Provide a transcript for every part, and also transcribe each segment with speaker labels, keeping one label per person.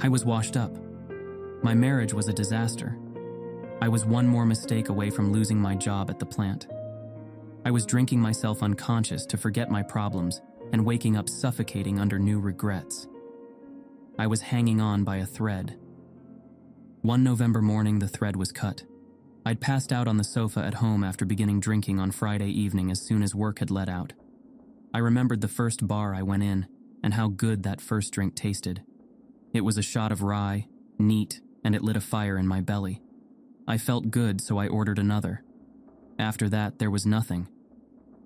Speaker 1: I was washed up. My marriage was a disaster. I was one more mistake away from losing my job at the plant. I was drinking myself unconscious to forget my problems and waking up suffocating under new regrets. I was hanging on by a thread. One November morning, the thread was cut. I'd passed out on the sofa at home after beginning drinking on Friday evening as soon as work had let out. I remembered the first bar I went in and how good that first drink tasted. It was a shot of rye, neat, and it lit a fire in my belly. I felt good, so I ordered another. After that, there was nothing,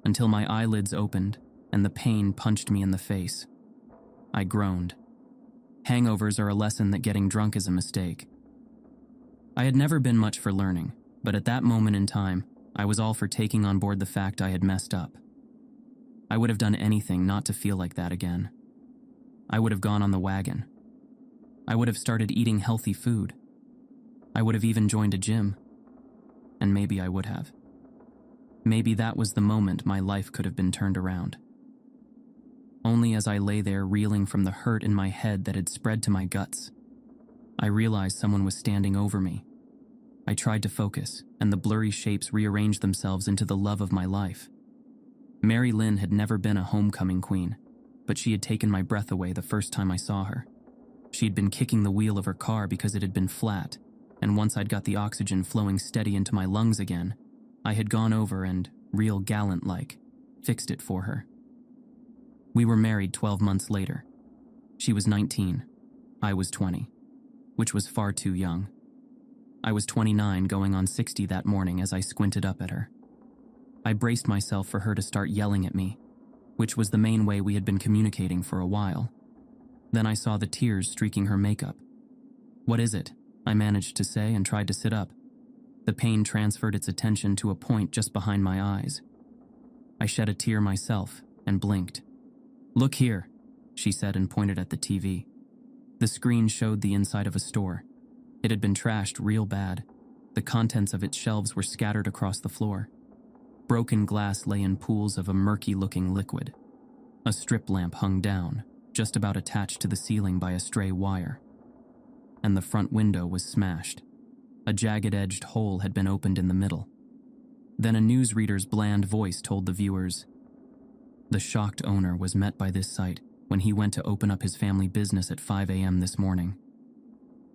Speaker 1: until my eyelids opened and the pain punched me in the face. I groaned. Hangovers are a lesson that getting drunk is a mistake. I had never been much for learning, but at that moment in time, I was all for taking on board the fact I had messed up. I would have done anything not to feel like that again. I would have gone on the wagon. I would have started eating healthy food. I would have even joined a gym. And maybe I would have. Maybe that was the moment my life could have been turned around. Only as I lay there reeling from the hurt in my head that had spread to my guts, I realized someone was standing over me. I tried to focus, and the blurry shapes rearranged themselves into the love of my life. Mary Lynn had never been a homecoming queen, but she had taken my breath away the first time I saw her. She had been kicking the wheel of her car because it had been flat, and once I'd got the oxygen flowing steady into my lungs again, I had gone over and, real gallant-like, fixed it for her. We were married 12 months later. She was 19. I was 20, which was far too young. I was 29 going on 60 that morning as I squinted up at her. I braced myself for her to start yelling at me, which was the main way we had been communicating for a while. Then I saw the tears streaking her makeup. "What is it?" I managed to say and tried to sit up. The pain transferred its attention to a point just behind my eyes. I shed a tear myself and blinked. "Look here," she said and pointed at the TV. The screen showed the inside of a store. It had been trashed real bad. The contents of its shelves were scattered across the floor. Broken glass lay in pools of a murky-looking liquid. A strip lamp hung down, just about attached to the ceiling by a stray wire. And the front window was smashed. A jagged-edged hole had been opened in the middle. Then a newsreader's bland voice told the viewers, "The shocked owner was met by this sight when he went to open up his family business at 5 a.m. this morning.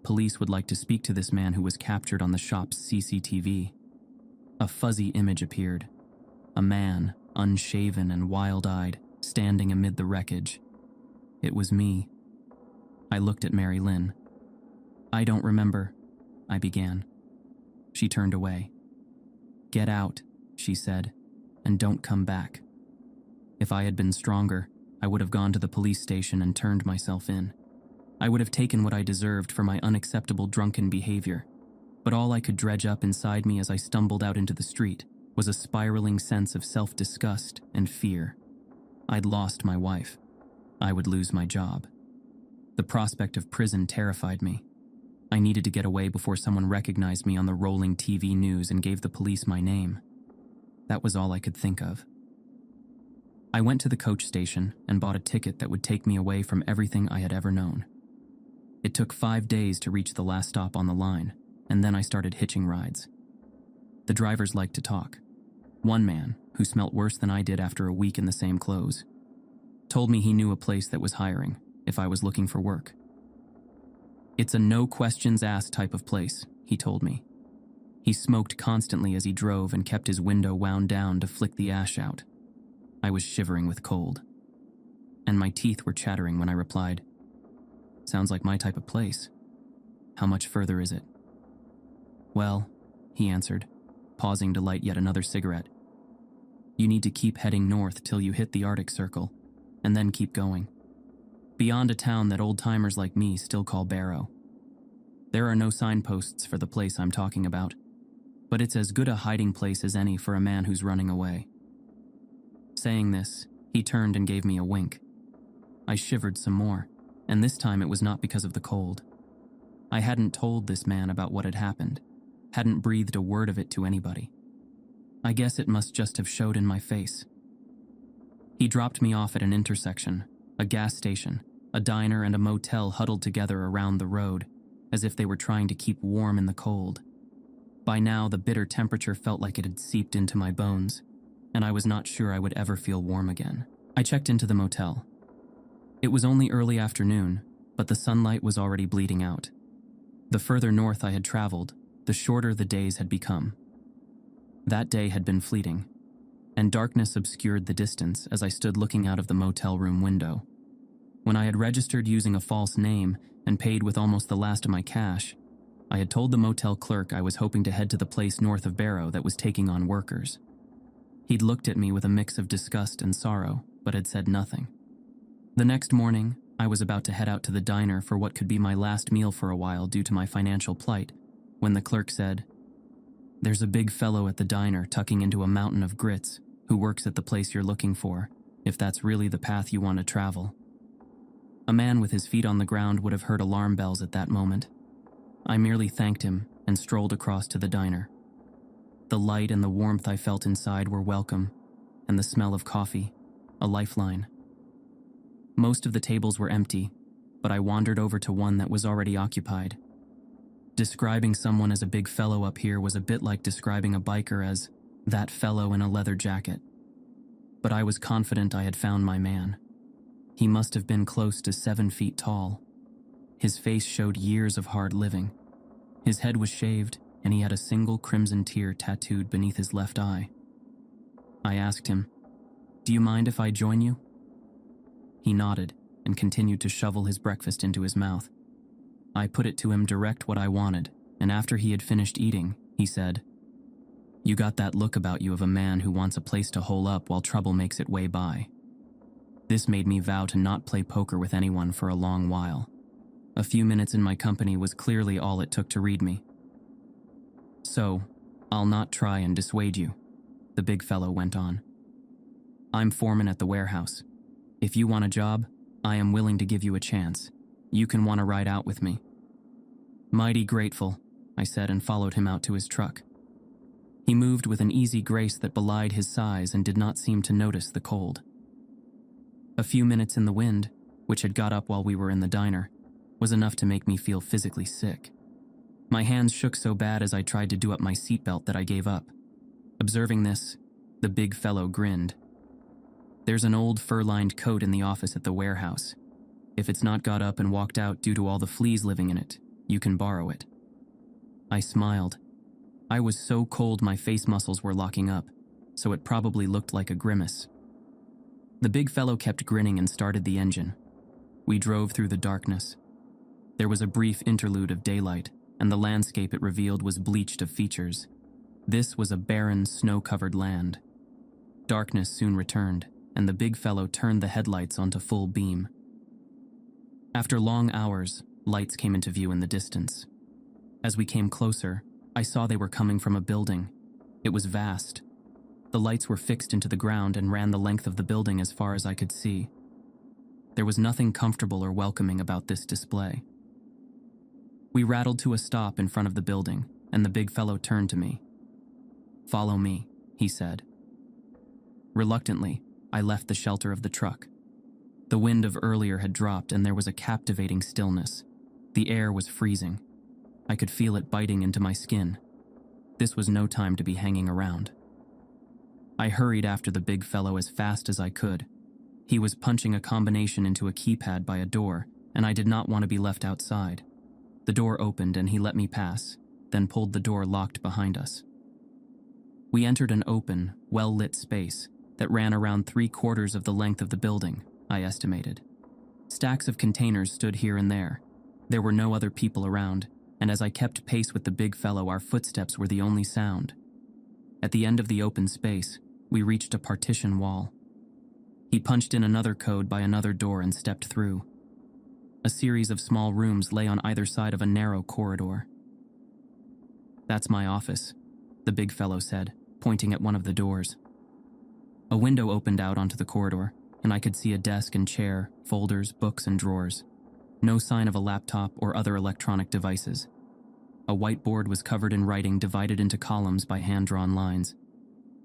Speaker 1: Police would like to speak to this man who was captured on the shop's CCTV. A fuzzy image appeared. A man, unshaven and wild-eyed, standing amid the wreckage. It was me. I looked at Mary Lynn. "I don't remember," I began. She turned away. "Get out," she said, "and don't come back." If I had been stronger, I would have gone to the police station and turned myself in. I would have taken what I deserved for my unacceptable drunken behavior, but all I could dredge up inside me as I stumbled out into the street was a spiraling sense of self-disgust and fear. I'd lost my wife. I would lose my job. The prospect of prison terrified me. I needed to get away before someone recognized me on the rolling TV news and gave the police my name. That was all I could think of. I went to the coach station and bought a ticket that would take me away from everything I had ever known. It took 5 days to reach the last stop on the line, and then I started hitching rides. The drivers liked to talk. One man, who smelt worse than I did after a week in the same clothes, told me he knew a place that was hiring if I was looking for work. "It's a no-questions-asked type of place," he told me. He smoked constantly as he drove and kept his window wound down to flick the ash out. I was shivering with cold, and my teeth were chattering when I replied, "Sounds like my type of place. How much further is it?" "Well," he answered, pausing to light yet another cigarette, "you need to keep heading north till you hit the Arctic Circle, and then keep going. Beyond a town that old-timers like me still call Barrow. There are no signposts for the place I'm talking about, but it's as good a hiding place as any for a man who's running away." Saying this, he turned and gave me a wink. I shivered some more, and this time it was not because of the cold. I hadn't told this man about what had happened, hadn't breathed a word of it to anybody. I guess it must just have showed in my face. He dropped me off at an intersection, a gas station, a diner and a motel huddled together around the road, as if they were trying to keep warm in the cold. By now, the bitter temperature felt like it had seeped into my bones, and I was not sure I would ever feel warm again. I checked into the motel. It was only early afternoon, but the sunlight was already bleeding out. The further north I had traveled, the shorter the days had become. That day had been fleeting, and darkness obscured the distance as I stood looking out of the motel room window. When I had registered using a false name and paid with almost the last of my cash, I had told the motel clerk I was hoping to head to the place north of Barrow that was taking on workers. He'd looked at me with a mix of disgust and sorrow, but had said nothing. The next morning, I was about to head out to the diner for what could be my last meal for a while due to my financial plight, when the clerk said, "There's a big fellow at the diner tucking into a mountain of grits who works at the place you're looking for, if that's really the path you want to travel." A man with his feet on the ground would have heard alarm bells at that moment. I merely thanked him and strolled across to the diner. The light and the warmth I felt inside were welcome, and the smell of coffee, a lifeline. Most of the tables were empty, but I wandered over to one that was already occupied. Describing someone as a big fellow up here was a bit like describing a biker as that fellow in a leather jacket. But I was confident I had found my man. He must have been close to 7 feet tall. His face showed years of hard living. His head was shaved, and he had a single crimson tear tattooed beneath his left eye. I asked him, "Do you mind if I join you?" He nodded and continued to shovel his breakfast into his mouth. I put it to him direct what I wanted, and after he had finished eating, he said, "You got that look about you of a man who wants a place to hole up while trouble makes it way by." This made me vow to not play poker with anyone for a long while. A few minutes in my company was clearly all it took to read me. "So, I'll not try and dissuade you," the big fellow went on. "I'm foreman at the warehouse. If you want a job, I am willing to give you a chance. You can want to ride out with me." "Mighty grateful," I said and followed him out to his truck. He moved with an easy grace that belied his size and did not seem to notice the cold. A few minutes in the wind, which had got up while we were in the diner, was enough to make me feel physically sick. My hands shook so bad as I tried to do up my seatbelt that I gave up. Observing this, the big fellow grinned. "There's an old fur-lined coat in the office at the warehouse. If it's not got up and walked out due to all the fleas living in it, you can borrow it." I smiled. I was so cold my face muscles were locking up, so it probably looked like a grimace. The big fellow kept grinning and started the engine. We drove through the darkness. There was a brief interlude of daylight, and the landscape it revealed was bleached of features. This was a barren, snow-covered land. Darkness soon returned, and the big fellow turned the headlights onto full beam. After long hours, lights came into view in the distance. As we came closer, I saw they were coming from a building. It was vast. The lights were fixed into the ground and ran the length of the building as far as I could see. There was nothing comfortable or welcoming about this display. We rattled to a stop in front of the building, and the big fellow turned to me. "Follow me," he said. Reluctantly, I left the shelter of the truck. The wind of earlier had dropped and there was a captivating stillness. The air was freezing. I could feel it biting into my skin. This was no time to be hanging around. I hurried after the big fellow as fast as I could. He was punching a combination into a keypad by a door, and I did not want to be left outside. The door opened and he let me pass, then pulled the door locked behind us. We entered an open, well-lit space that ran around 3/4 of the length of the building, I estimated. Stacks of containers stood here and there. There were no other people around, and as I kept pace with the big fellow, our footsteps were the only sound. At the end of the open space, we reached a partition wall. He punched in another code by another door and stepped through. A series of small rooms lay on either side of a narrow corridor. "That's my office," the big fellow said, pointing at one of the doors. A window opened out onto the corridor, and I could see a desk and chair, folders, books, and drawers. No sign of a laptop or other electronic devices. A whiteboard was covered in writing divided into columns by hand-drawn lines.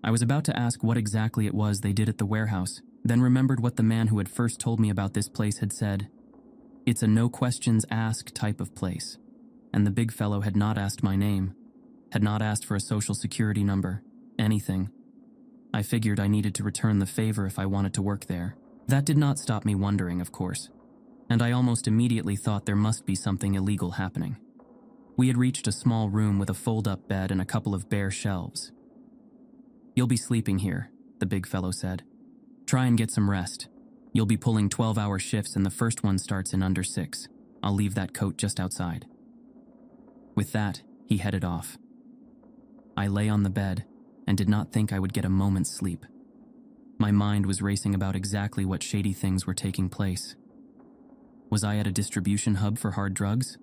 Speaker 1: I was about to ask what exactly it was they did at the warehouse, then remembered what the man who had first told me about this place had said. It's a no-questions-asked type of place, and the big fellow had not asked my name, had not asked for a social security number, anything. I figured I needed to return the favor if I wanted to work there. That did not stop me wondering, of course, and I almost immediately thought there must be something illegal happening. We had reached a small room with a fold-up bed and a couple of bare shelves. "You'll be sleeping here," the big fellow said. "Try and get some rest. You'll be pulling 12-hour shifts and the first one starts in under 6. I'll leave that coat just outside." With that, he headed off. I lay on the bed and did not think I would get a moment's sleep. My mind was racing about exactly what shady things were taking place. Was I at a distribution hub for hard drugs?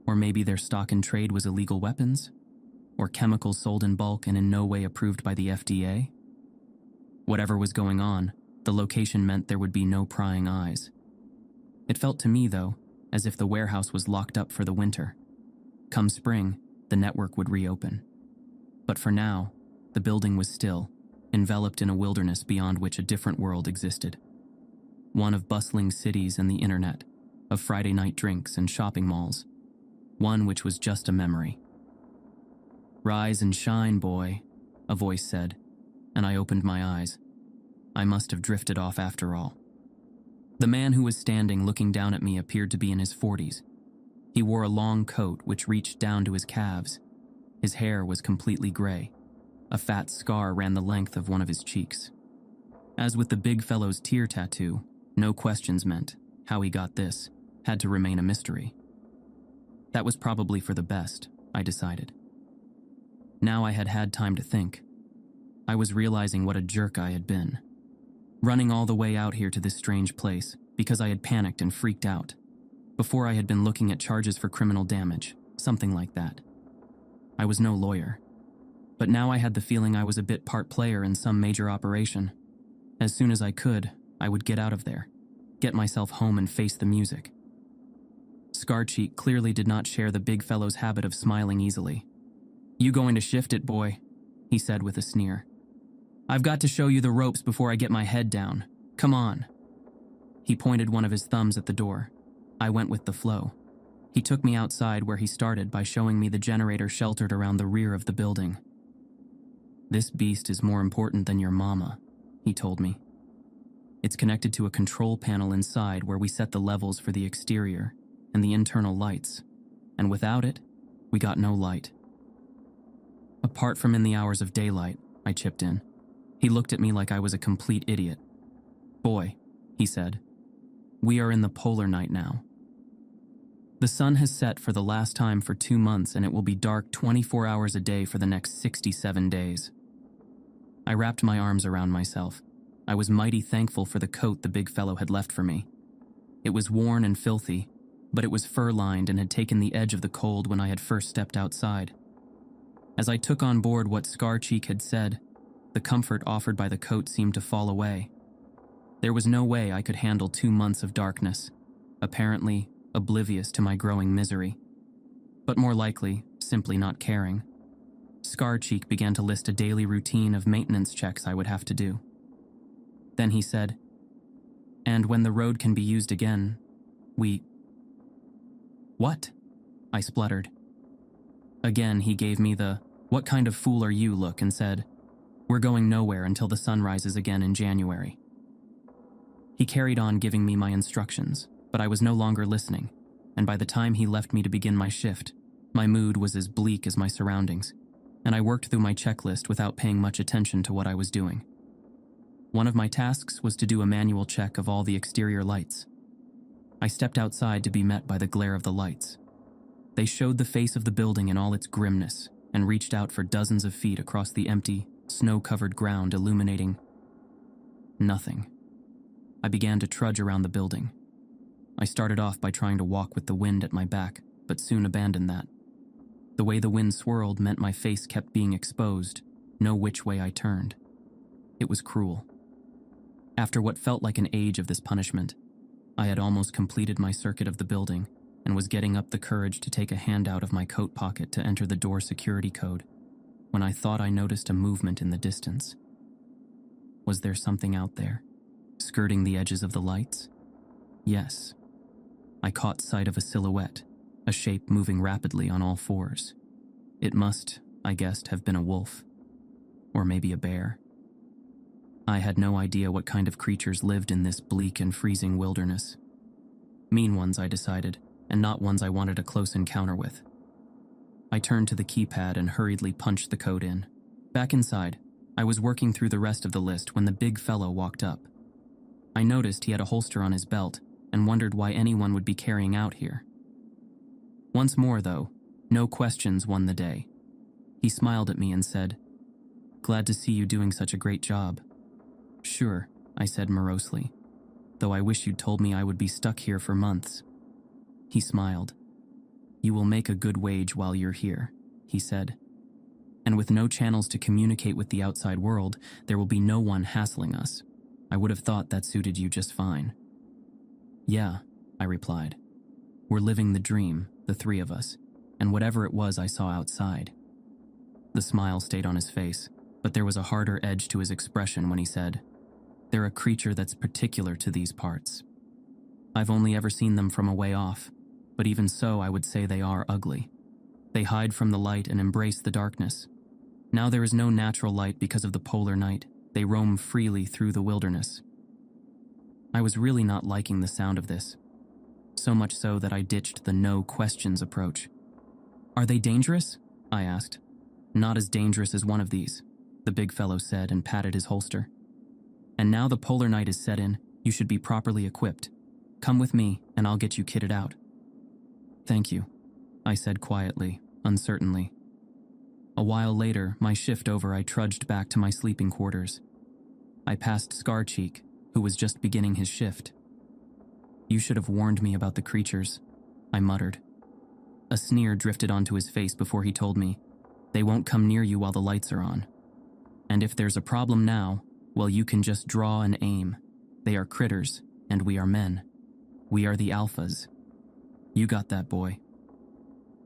Speaker 1: Or maybe their stock in trade was illegal weapons? Or chemicals sold in bulk and in no way approved by the FDA? Whatever was going on, the location meant there would be no prying eyes. It felt to me, though, as if the warehouse was locked up for the winter. Come spring, the network would reopen. But for now, the building was still, enveloped in a wilderness beyond which a different world existed. One of bustling cities and the internet, of Friday night drinks and shopping malls. One which was just a memory. "Rise and shine, boy," a voice said, and I opened my eyes. I must have drifted off after all. The man who was standing looking down at me appeared to be in his 40s. He wore a long coat which reached down to his calves. His hair was completely gray. A fat scar ran the length of one of his cheeks. As with the big fellow's tear tattoo, no questions meant. How he got this had to remain a mystery. That was probably for the best, I decided. Now I had had time to think. I was realizing what a jerk I had been. Running all the way out here to this strange place because I had panicked and freaked out. Before I had been looking at charges for criminal damage, something like that. I was no lawyer. But now I had the feeling I was a bit part player in some major operation. As soon as I could, I would get out of there, get myself home and face the music. Scarcheek clearly did not share the big fellow's habit of smiling easily. "You going to shift it, boy," he said with a sneer. "I've got to show you the ropes before I get my head down. Come on." He pointed one of his thumbs at the door. I went with the flow. He took me outside where he started by showing me the generator sheltered around the rear of the building. "This beast is more important than your mama," he told me. "It's connected to a control panel inside where we set the levels for the exterior and the internal lights, and without it, we got no light." "Apart from in the hours of daylight," I chipped in. He looked at me like I was a complete idiot. "Boy," he said, "we are in the polar night now. The sun has set for the last time for 2 months and it will be dark 24 hours a day for the next 67 days. I wrapped my arms around myself. I was mighty thankful for the coat the big fellow had left for me. It was worn and filthy, but it was fur-lined and had taken the edge of the cold when I had first stepped outside. As I took on board what Scarcheek had said, the comfort offered by the coat seemed to fall away. There was no way I could handle 2 months of darkness, apparently oblivious to my growing misery. But more likely, simply not caring. Scarcheek began to list a daily routine of maintenance checks I would have to do. Then he said, "And when the road can be used again, we..." "What?" I spluttered. Again, he gave me the, "What kind of fool are you?" look and said, "We're going nowhere until the sun rises again in January." He carried on giving me my instructions, but I was no longer listening, and by the time he left me to begin my shift, my mood was as bleak as my surroundings, and I worked through my checklist without paying much attention to what I was doing. One of my tasks was to do a manual check of all the exterior lights. I stepped outside to be met by the glare of the lights. They showed the face of the building in all its grimness and reached out for dozens of feet across the empty, snow-covered ground, illuminating nothing. I began to trudge around the building. I started off by trying to walk with the wind at my back, but soon abandoned that. The way the wind swirled meant my face kept being exposed, no which way I turned. It was cruel. After what felt like an age of this punishment, I had almost completed my circuit of the building and was getting up the courage to take a hand out of my coat pocket to enter the door security code when I thought I noticed a movement in the distance. Was there something out there, skirting the edges of the lights? Yes. I caught sight of a silhouette, a shape moving rapidly on all fours. It must, I guessed, have been a wolf. Or maybe a bear. I had no idea what kind of creatures lived in this bleak and freezing wilderness. Mean ones, I decided, and not ones I wanted a close encounter with. I turned to the keypad and hurriedly punched the code in. Back inside, I was working through the rest of the list when the big fellow walked up. I noticed he had a holster on his belt and wondered why anyone would be carrying out here. Once more, though, no questions won the day. He smiled at me and said, "Glad to see you doing such a great job." "Sure," I said morosely, "though I wish you'd told me I would be stuck here for months." He smiled. "You will make a good wage while you're here," he said. "And with no channels to communicate with the outside world, there will be no one hassling us. I would have thought that suited you just fine." "Yeah," I replied. "We're living the dream, the three of us, and whatever it was I saw outside." The smile stayed on his face, but there was a harder edge to his expression when he said, "They're a creature that's particular to these parts. I've only ever seen them from a way off, but even so I would say they are ugly. They hide from the light and embrace the darkness. Now there is no natural light because of the polar night. They roam freely through the wilderness." I was really not liking the sound of this, so much so that I ditched the no questions approach. "Are they dangerous?" I asked. "Not as dangerous as one of these," the big fellow said and patted his holster. "And now the polar night is set in, you should be properly equipped. Come with me and I'll get you kitted out." "Thank you," I said quietly, uncertainly. A while later, my shift over, I trudged back to my sleeping quarters. I passed Scarcheek, who was just beginning his shift. "You should have warned me about the creatures," I muttered. A sneer drifted onto his face before he told me, "They won't come near you while the lights are on. And if there's a problem now, well, you can just draw and aim. They are critters, and we are men. We are the alphas. You got that, boy."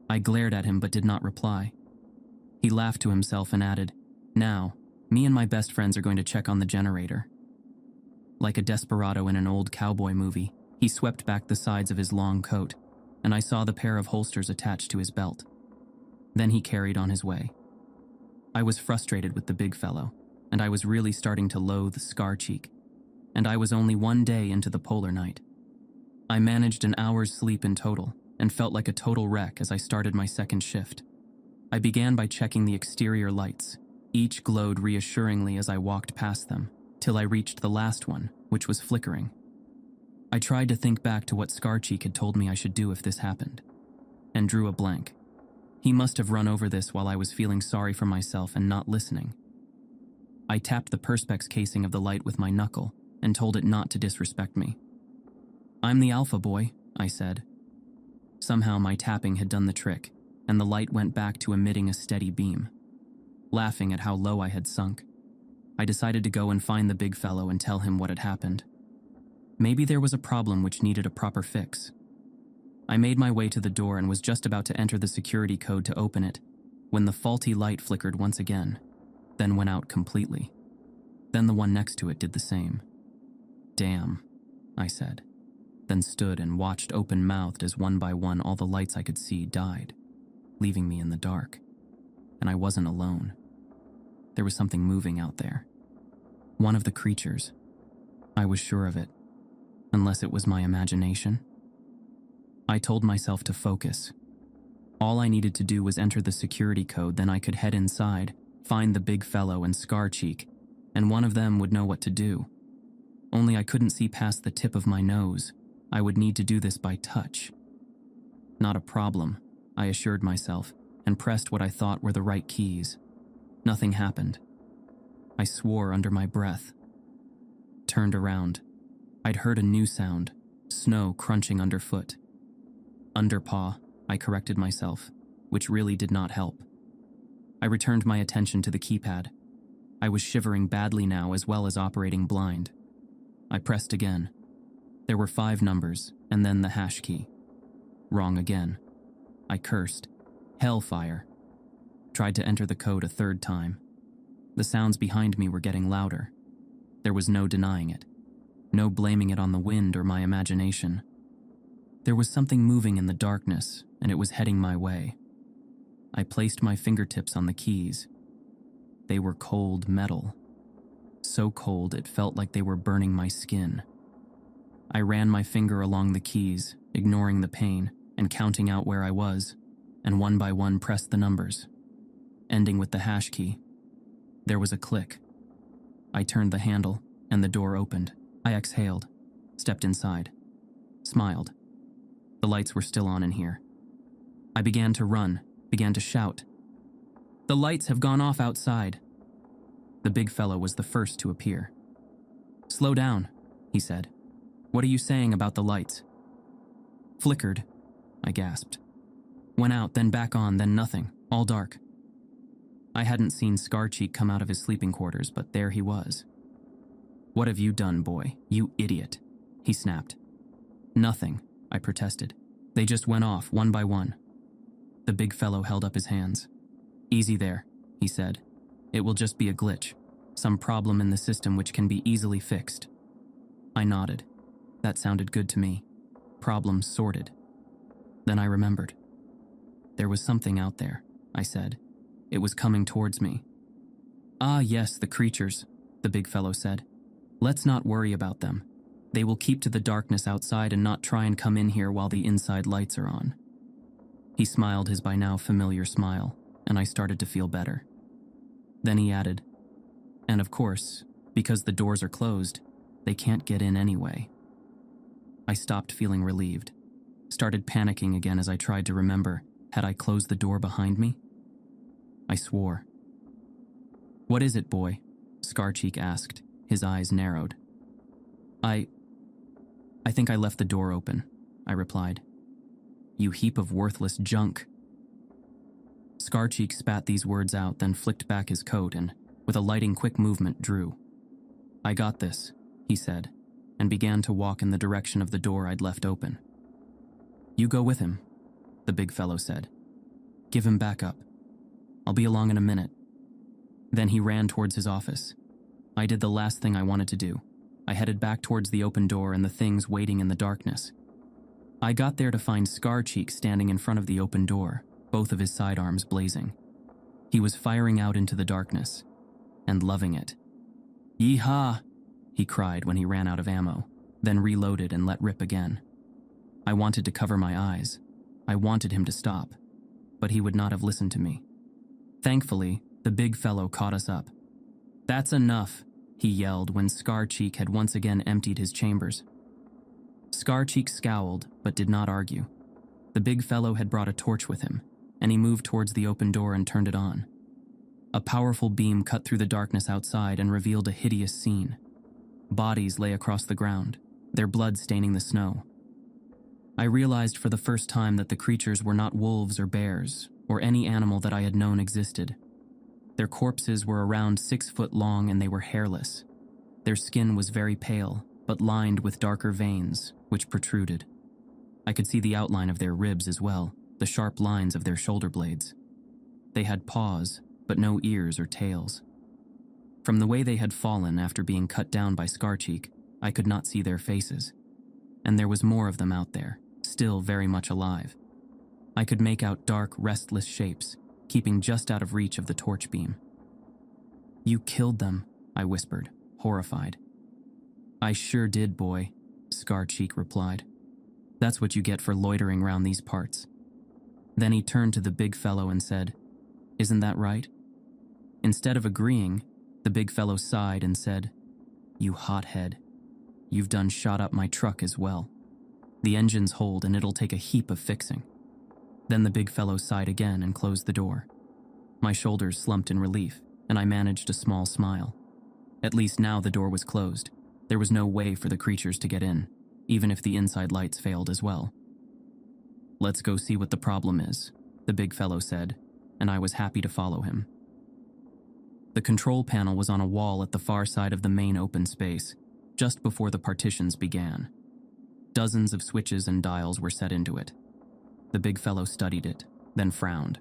Speaker 1: I glared at him but did not reply. He laughed to himself and added, "Now, me and my best friends are going to check on the generator." Like a desperado in an old cowboy movie, he swept back the sides of his long coat, and I saw the pair of holsters attached to his belt. Then he carried on his way. I was frustrated with the big fellow, and I was really starting to loathe Scarcheek, and I was only one day into the polar night. I managed an hour's sleep in total, and felt like a total wreck as I started my second shift. I began by checking the exterior lights. Each glowed reassuringly as I walked past them, till I reached the last one, which was flickering. I tried to think back to what Scarcheek had told me I should do if this happened, and drew a blank. He must have run over this while I was feeling sorry for myself and not listening. I tapped the perspex casing of the light with my knuckle and told it not to disrespect me. "I'm the alpha boy," I said. Somehow my tapping had done the trick, and the light went back to emitting a steady beam. Laughing at how low I had sunk, I decided to go and find the big fellow and tell him what had happened. Maybe there was a problem which needed a proper fix. I made my way to the door and was just about to enter the security code to open it, when the faulty light flickered once again, then went out completely. Then the one next to it did the same. "Damn," I said, then stood and watched open-mouthed as one by one all the lights I could see died, leaving me in the dark. And I wasn't alone. There was something moving out there. One of the creatures. I was sure of it, unless it was my imagination. I told myself to focus. All I needed to do was enter the security code, then I could head inside, find the big fellow and Scarcheek, and one of them would know what to do. Only I couldn't see past the tip of my nose. I would need to do this by touch. Not a problem, I assured myself, and pressed what I thought were the right keys. Nothing happened. I swore under my breath. Turned around. I'd heard a new sound, snow crunching underfoot. Underpaw, I corrected myself, which really did not help. I returned my attention to the keypad. I was shivering badly now as well as operating blind. I pressed again. There were 5 numbers, and then the hash key. Wrong again. I cursed. Hellfire. Tried to enter the code a 3rd time. The sounds behind me were getting louder. There was no denying it. No blaming it on the wind or my imagination. There was something moving in the darkness, and it was heading my way. I placed my fingertips on the keys. They were cold metal. So cold it felt like they were burning my skin. I ran my finger along the keys, ignoring the pain and counting out where I was, and one by one pressed the numbers, ending with the hash key. There was a click. I turned the handle, and the door opened. I exhaled, stepped inside, smiled. The lights were still on in here. I began to run, began to shout. "The lights have gone off outside." The big fellow was the first to appear. "Slow down," he said. "What are you saying about the lights?" "Flickered," I gasped. "Went out, then back on, then nothing, all dark." I hadn't seen Scarcheek come out of his sleeping quarters, but there he was. "What have you done, boy? You idiot," he snapped. "Nothing," I protested. "They just went off, one by one." The big fellow held up his hands. "Easy there," he said. "It will just be a glitch, some problem in the system which can be easily fixed." I nodded. That sounded good to me. Problem sorted. Then I remembered. "There was something out there," I said. "It was coming towards me." "Ah, yes, the creatures," the big fellow said. "Let's not worry about them. They will keep to the darkness outside and not try and come in here while the inside lights are on." He smiled his by now familiar smile, and I started to feel better. Then he added, "And of course, because the doors are closed, they can't get in anyway." I stopped feeling relieved, started panicking again as I tried to remember, had I closed the door behind me? I swore. "What is it, boy?" Scarcheek asked, his eyes narrowed. I think I left the door open," I replied. "You heap of worthless junk." Scarcheek spat these words out, then flicked back his coat and, with a lightning quick movement, drew. "I got this," he said, and began to walk in the direction of the door I'd left open. "You go with him," the big fellow said. "Give him backup. I'll be along in a minute." Then he ran towards his office. I did the last thing I wanted to do. I headed back towards the open door and the things waiting in the darkness. I got there to find Scarcheek standing in front of the open door, both of his sidearms blazing. He was firing out into the darkness, and loving it. "Yee-haw!" he cried when he ran out of ammo, then reloaded and let rip again. I wanted to cover my eyes. I wanted him to stop, but he would not have listened to me. Thankfully, the big fellow caught us up. "That's enough," he yelled when Scarcheek had once again emptied his chambers. Scarcheek scowled, but did not argue. The big fellow had brought a torch with him, and he moved towards the open door and turned it on. A powerful beam cut through the darkness outside and revealed a hideous scene. Bodies lay across the ground, their blood staining the snow. I realized for the first time that the creatures were not wolves or bears, or any animal that I had known existed. Their corpses were around 6 foot long and they were hairless. Their skin was very pale, but lined with darker veins, which protruded. I could see the outline of their ribs as well, the sharp lines of their shoulder blades. They had paws, but no ears or tails. From the way they had fallen after being cut down by Scarcheek, I could not see their faces. And there was more of them out there, still very much alive. I could make out dark, restless shapes, keeping just out of reach of the torch beam. "You killed them," I whispered, horrified. "I sure did, boy," Scarcheek replied. "That's what you get for loitering round these parts." Then he turned to the big fellow and said, "Isn't that right?" Instead of agreeing, the big fellow sighed and said, "You hothead. You've done shot up my truck as well. The engine's hold and it'll take a heap of fixing." Then the big fellow sighed again and closed the door. My shoulders slumped in relief, and I managed a small smile. At least now the door was closed. There was no way for the creatures to get in, even if the inside lights failed as well. "Let's go see what the problem is," the big fellow said, and I was happy to follow him. The control panel was on a wall at the far side of the main open space, just before the partitions began. Dozens of switches and dials were set into it. The big fellow studied it, then frowned.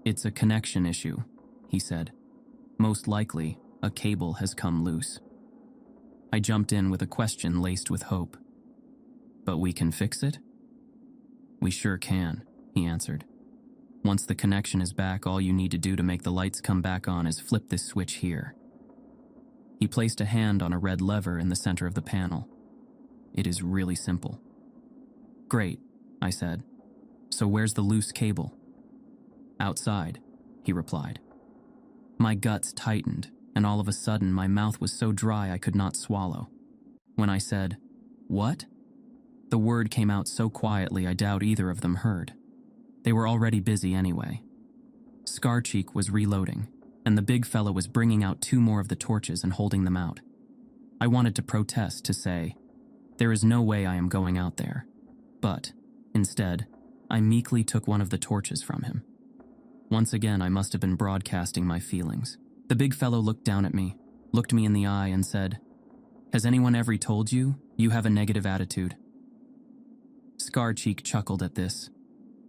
Speaker 1: "It's a connection issue," he said. "Most likely, a cable has come loose." I jumped in with a question laced with hope. "But we can fix it?" "We sure can," he answered. "Once the connection is back, all you need to do to make the lights come back on is flip this switch here." He placed a hand on a red lever in the center of the panel. "It is really simple." "Great," I said. "So where's the loose cable?" "Outside," he replied. My guts tightened, and all of a sudden my mouth was so dry I could not swallow. When I said, "What?" the word came out so quietly I doubt either of them heard. They were already busy anyway. Scarcheek was reloading, and the big fellow was bringing out 2 more of the torches and holding them out. I wanted to protest, to say, "There is no way I am going out there." But, instead, I meekly took one of the torches from him. Once again, I must have been broadcasting my feelings. The big fellow looked down at me, looked me in the eye, and said, "Has anyone ever told you you have a negative attitude?" Scarcheek chuckled at this.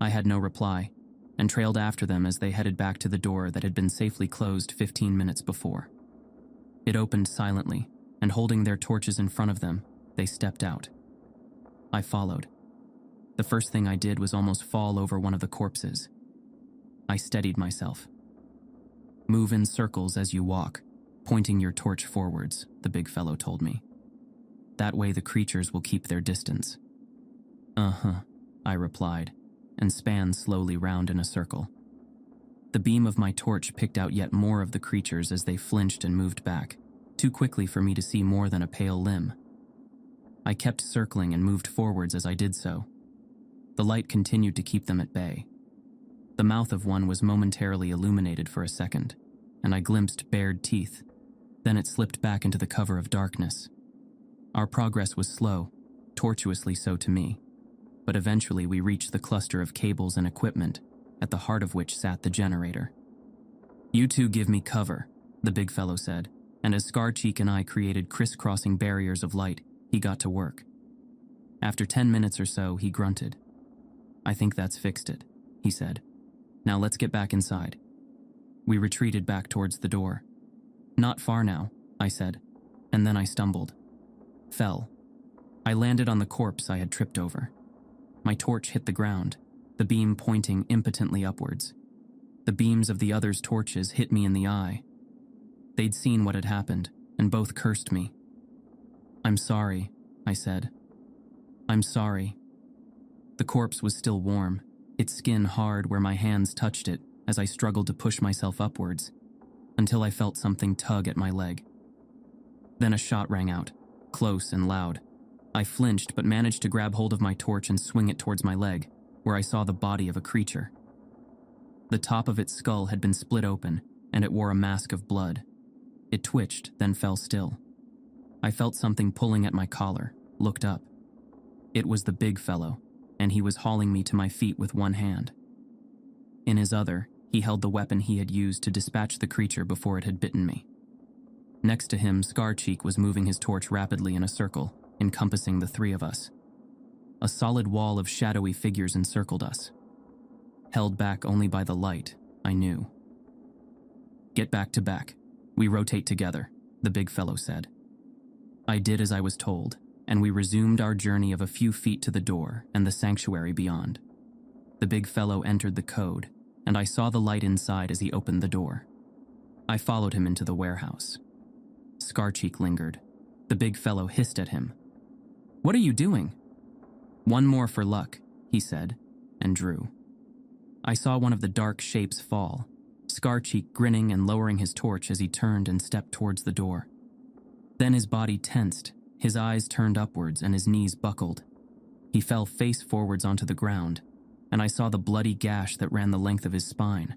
Speaker 1: I had no reply, and trailed after them as they headed back to the door that had been safely closed 15 minutes before. It opened silently, and holding their torches in front of them, they stepped out. I followed. The first thing I did was almost fall over one of the corpses. I steadied myself. "Move in circles as you walk, pointing your torch forwards," the big fellow told me. "That way the creatures will keep their distance." "Uh-huh," I replied, and span slowly round in a circle. The beam of my torch picked out yet more of the creatures as they flinched and moved back, too quickly for me to see more than a pale limb. I kept circling and moved forwards as I did so. The light continued to keep them at bay. The mouth of one was momentarily illuminated for a second, and I glimpsed bared teeth. Then it slipped back into the cover of darkness. Our progress was slow, tortuously so to me, but eventually we reached the cluster of cables and equipment, at the heart of which sat the generator. "You two give me cover," the big fellow said, and as Scarcheek and I created crisscrossing barriers of light, he got to work. After 10 minutes or so, he grunted. "I think that's fixed it," he said. "Now let's get back inside." We retreated back towards the door. "Not far now," I said, and then I stumbled. Fell. I landed on the corpse I had tripped over. My torch hit the ground, the beam pointing impotently upwards. The beams of the others' torches hit me in the eye. They'd seen what had happened, and both cursed me. "I'm sorry," I said. "I'm sorry." The corpse was still warm, its skin hard where my hands touched it as I struggled to push myself upwards, until I felt something tug at my leg. Then a shot rang out, close and loud. I flinched but managed to grab hold of my torch and swing it towards my leg, where I saw the body of a creature. The top of its skull had been split open, and it wore a mask of blood. It twitched, then fell still. I felt something pulling at my collar, looked up. It was the big fellow, and he was hauling me to my feet with one hand. In his other, he held the weapon he had used to dispatch the creature before it had bitten me. Next to him, Scarcheek was moving his torch rapidly in a circle, encompassing the 3 of us. A solid wall of shadowy figures encircled us. Held back only by the light, I knew. "Get back to back. We rotate together," the big fellow said. I did as I was told, and we resumed our journey of a few feet to the door and the sanctuary beyond. The big fellow entered the code, and I saw the light inside as he opened the door. I followed him into the warehouse. Scarcheek lingered. The big fellow hissed at him. "What are you doing?" "One more for luck," he said, and drew. I saw one of the dark shapes fall, Scarcheek grinning and lowering his torch as he turned and stepped towards the door. Then his body tensed, his eyes turned upwards and his knees buckled. He fell face forwards onto the ground, and I saw the bloody gash that ran the length of his spine.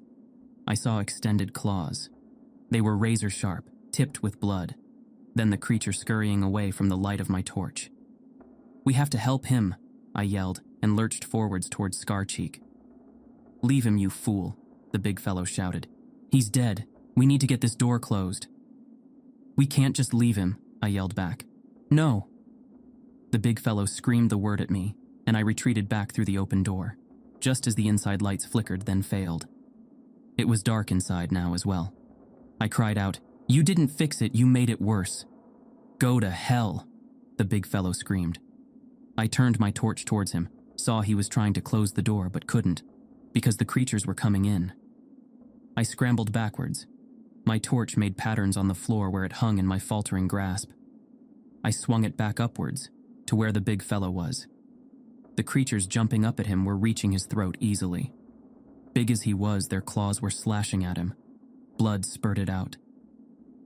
Speaker 1: I saw extended claws. They were razor sharp, tipped with blood. Then the creature scurrying away from the light of my torch. "We have to help him," I yelled, and lurched forwards towards Scarcheek. "Leave him, you fool," the big fellow shouted. "He's dead. We need to get this door closed." "We can't just leave him," I yelled back. "No." The big fellow screamed the word at me, and I retreated back through the open door, just as the inside lights flickered, then failed. It was dark inside now as well. I cried out, "You didn't fix it, you made it worse." "Go to hell," the big fellow screamed. I turned my torch towards him, saw he was trying to close the door but couldn't, because the creatures were coming in. I scrambled backwards. My torch made patterns on the floor where it hung in my faltering grasp. I swung it back upwards, to where the big fellow was. The creatures jumping up at him were reaching his throat easily. Big as he was, their claws were slashing at him. Blood spurted out.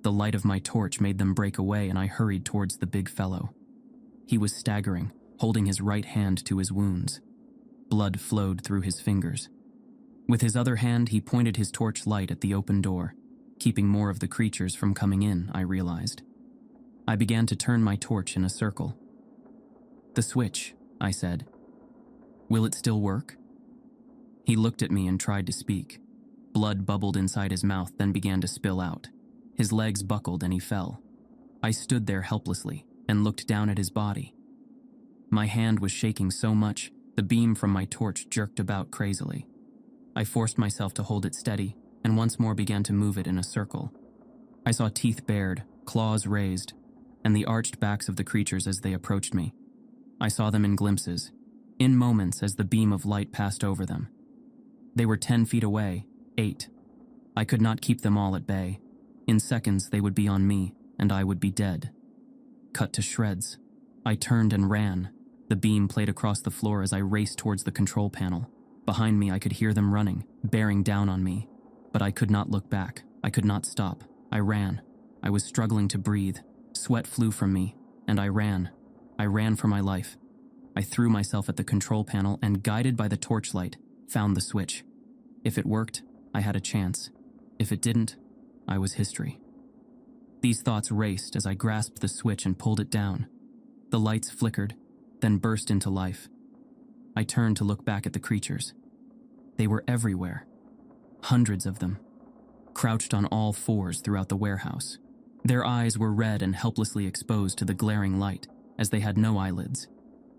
Speaker 1: The light of my torch made them break away, and I hurried towards the big fellow. He was staggering, holding his right hand to his wounds. Blood flowed through his fingers. With his other hand, he pointed his torch light at the open door, keeping more of the creatures from coming in, I realized. I began to turn my torch in a circle. "The switch," I said. "Will it still work?" He looked at me and tried to speak. Blood bubbled inside his mouth, then began to spill out. His legs buckled and he fell. I stood there helplessly and looked down at his body. My hand was shaking so much, the beam from my torch jerked about crazily. I forced myself to hold it steady and once more began to move it in a circle. I saw teeth bared, claws raised, and the arched backs of the creatures as they approached me. I saw them in glimpses, in moments as the beam of light passed over them. They were 10 feet away, 8. I could not keep them all at bay. In seconds, they would be on me, and I would be dead. Cut to shreds. I turned and ran. The beam played across the floor as I raced towards the control panel. Behind me, I could hear them running, bearing down on me. But I could not look back. I could not stop. I ran. I was struggling to breathe. Sweat flew from me, and I ran. I ran for my life. I threw myself at the control panel and, guided by the torchlight, found the switch. If it worked, I had a chance. If it didn't, I was history. These thoughts raced as I grasped the switch and pulled it down. The lights flickered, then burst into life. I turned to look back at the creatures. They were everywhere. Hundreds of them, crouched on all fours throughout the warehouse. Their eyes were red and helplessly exposed to the glaring light, as they had no eyelids.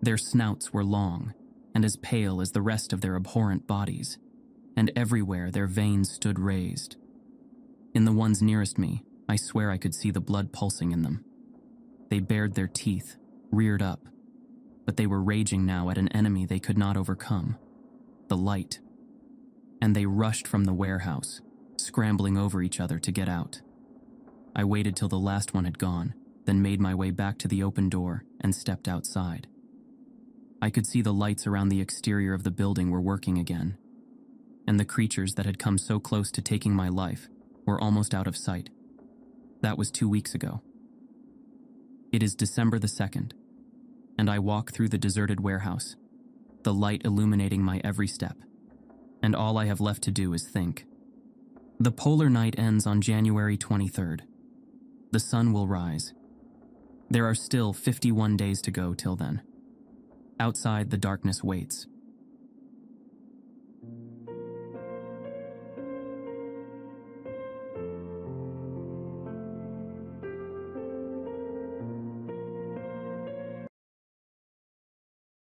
Speaker 1: Their snouts were long, and as pale as the rest of their abhorrent bodies, and everywhere their veins stood raised. In the ones nearest me, I swear I could see the blood pulsing in them. They bared their teeth, reared up, but they were raging now at an enemy they could not overcome, the light. And they rushed from the warehouse, scrambling over each other to get out. I waited till the last one had gone, then made my way back to the open door and stepped outside. I could see the lights around the exterior of the building were working again, and the creatures that had come so close to taking my life were almost out of sight. That was 2 weeks ago. It is December the 2nd, and I walk through the deserted warehouse, the light illuminating my every step, and all I have left to do is think. The polar night ends on January 23rd. The sun will rise. There are still 51 days to go till then. Outside, the darkness waits.